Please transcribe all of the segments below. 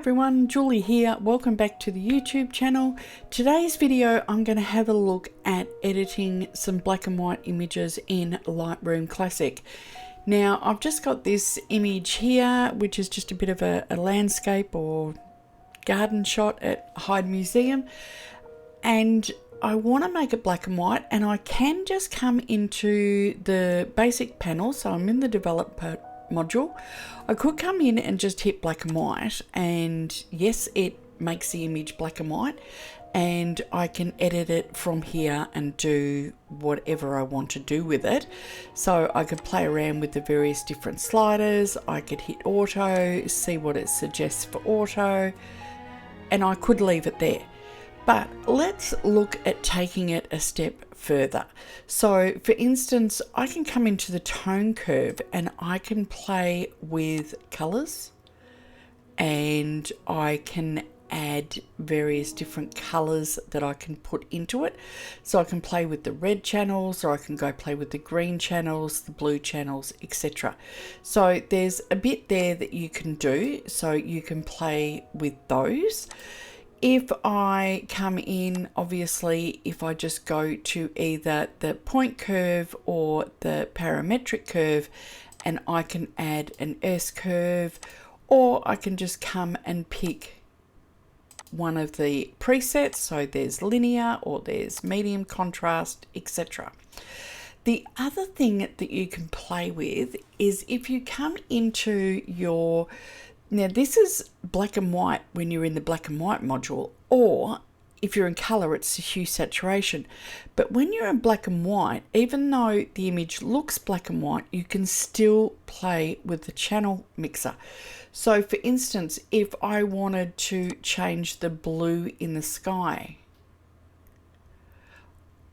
everyone, Julie here. Welcome back to the YouTube channel. Today's video I'm going to have a look at editing some black and white images in Lightroom Classic. Now I've just got this image here which is just a bit of a landscape or garden shot at Heide Museum, and I want to make it black and white, and I can just come into the basic panel. So I'm in the developer module. I could come in and just hit black and white, and yes, it makes the image black and white, and I can edit it from here and do whatever I want to do with it. So I could play around with the various different sliders. I could hit auto, see what it suggests for auto, and I could leave it there. But let's look at taking it a step further. So for instance, I can come into the tone curve and I can play with colors, and I can add various different colors that I can put into it. So I can play with the red channels, or I can go play with the green channels, the blue channels, etc. So there's a bit there that you can do, so you can play with those. If I come in, obviously, if I just go to either the point curve or the parametric curve, and I can add an S curve, or I can just come and pick one of the presets. So there's linear, or there's medium contrast, etc. The other thing that you can play with is if you come into your, now this is black and white when you're in the black and white module, or if you're in color it's the hue saturation. But when you're in black and white, even though the image looks black and white, you can still play with the channel mixer. So for instance, if I wanted to change the blue in the sky,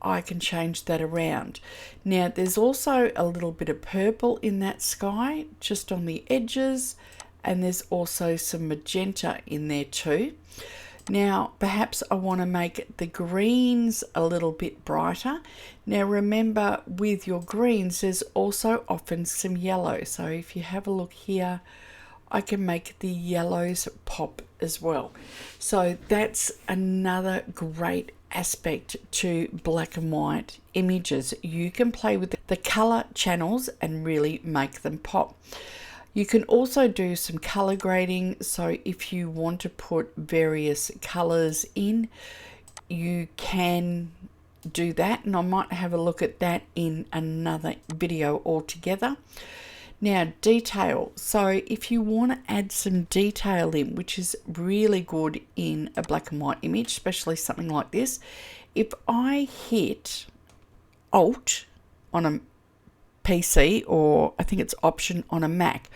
I can change that around. Now there's also a little bit of purple in that sky just on the edges, and there's also some magenta in there too. Now perhaps I want to make the greens a little bit brighter. Now remember, with your greens there's also often some yellow, so if you have a look here, I can make the yellows pop as well. So that's another great aspect to black and white images. You can play with the color channels and really make them pop. You can also do some color grading. So if you want to put various colors in, you can do that, and I might have a look at that in another video altogether. Now detail, so if you want to add some detail in, which is really good in a black and white image, especially something like this, if I hit Alt on a PC, or I think it's Option on a Mac,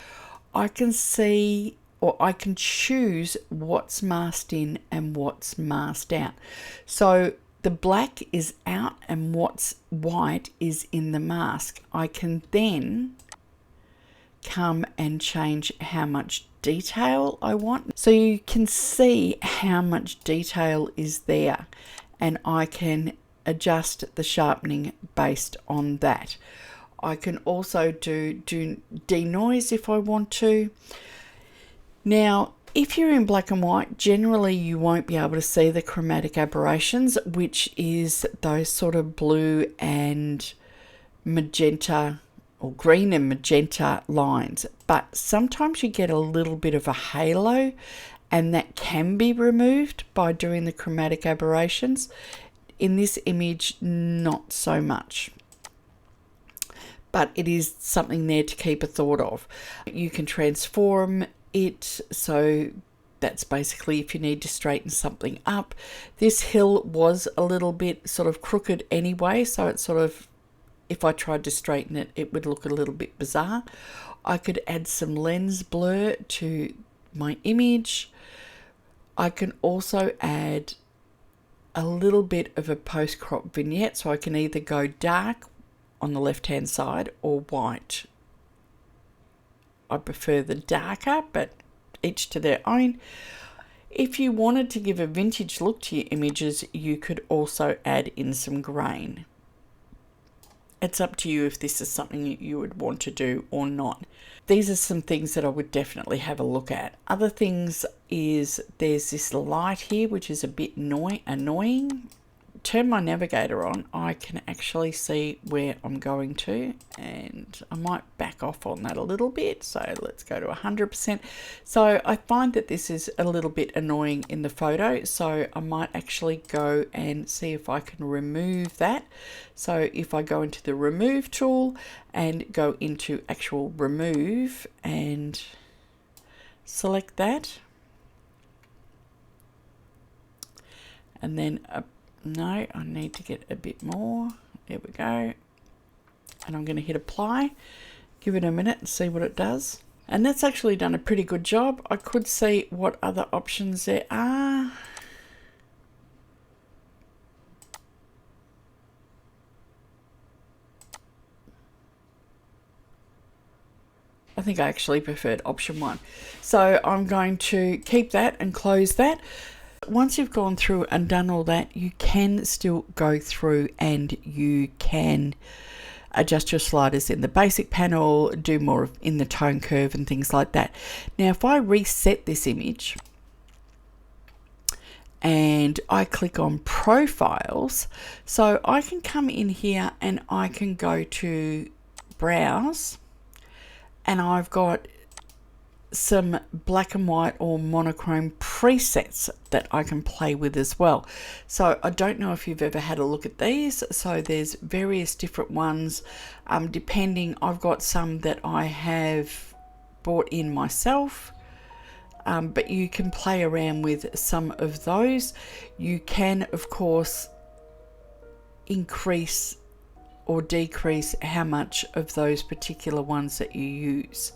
I can see, or I can choose what's masked in and what's masked out. So the black is out and what's white is in the mask. I can then come and change how much detail I want. So you can see how much detail is there, and I can adjust the sharpening based on that. I can also do denoise if I want to. Now, if you're in black and white, generally you won't be able to see the chromatic aberrations, which is those sort of blue and magenta, or green and magenta lines. But sometimes you get a little bit of a halo, and that can be removed by doing the chromatic aberrations. In this image, not so much, but it is something there to keep a thought of. You can transform it, so that's basically if you need to straighten something up. This hill was a little bit sort of crooked anyway, so it's sort of, if I tried to straighten it, it would look a little bit bizarre. I could add some lens blur to my image. I can also add a little bit of a post-crop vignette, so I can either go dark on the left hand side or white. I prefer the darker, but each to their own. If you wanted to give a vintage look to your images, you could also add in some grain. It's up to you if this is something you would want to do or not. These are some things that I would definitely have a look at. Other things is there's this light here which is a bit annoying. Turn my navigator on, I can actually see where I'm going to, and I might back off on that a little bit. So let's go to 100%. So I find that this is a little bit annoying in the photo, so I might actually go and see if I can remove that. So if I go into the remove tool and go into actual remove and select that, and then no, I need to get a bit more. There we go. And I'm going to hit apply. Give it a minute and see what it does. And that's actually done a pretty good job. I could see what other options there are. I think I actually preferred option 1. So I'm going to keep that and close that. Once you've gone through and done all that, you can still go through and you can adjust your sliders in the basic panel, do more in the tone curve and things like that. Now, if I reset this image and I click on profiles, so I can come in here and I can go to browse, and I've got some black and white or monochrome presets that I can play with as well. So I don't know if you've ever had a look at these. So there's various different ones, depending. I've got some that I have bought in myself, but you can play around with some of those. You can, of course, increase or decrease how much of those particular ones that you use.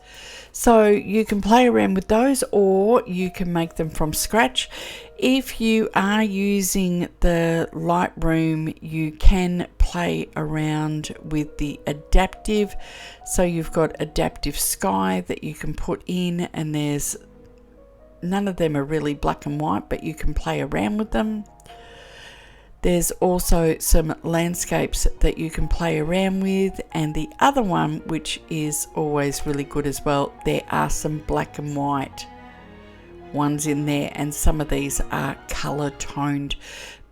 So you can play around with those, or you can make them from scratch. If you are using the Lightroom, you can play around with the adaptive. So you've got adaptive sky that you can put in, and there's none of them are really black and white, but you can play around with them. There's also some landscapes that you can play around with, and the other one, which is always really good as well, there are some black and white ones in there, and some of these are color toned.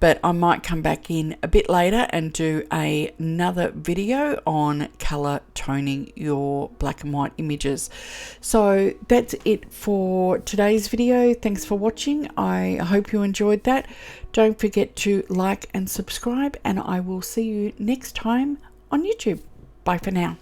But I might come back in a bit later and do another video on color toning your black and white images. So that's it for today's video. Thanks for watching. I hope you enjoyed that. Don't forget to like and subscribe, and I will see you next time on YouTube. Bye for now.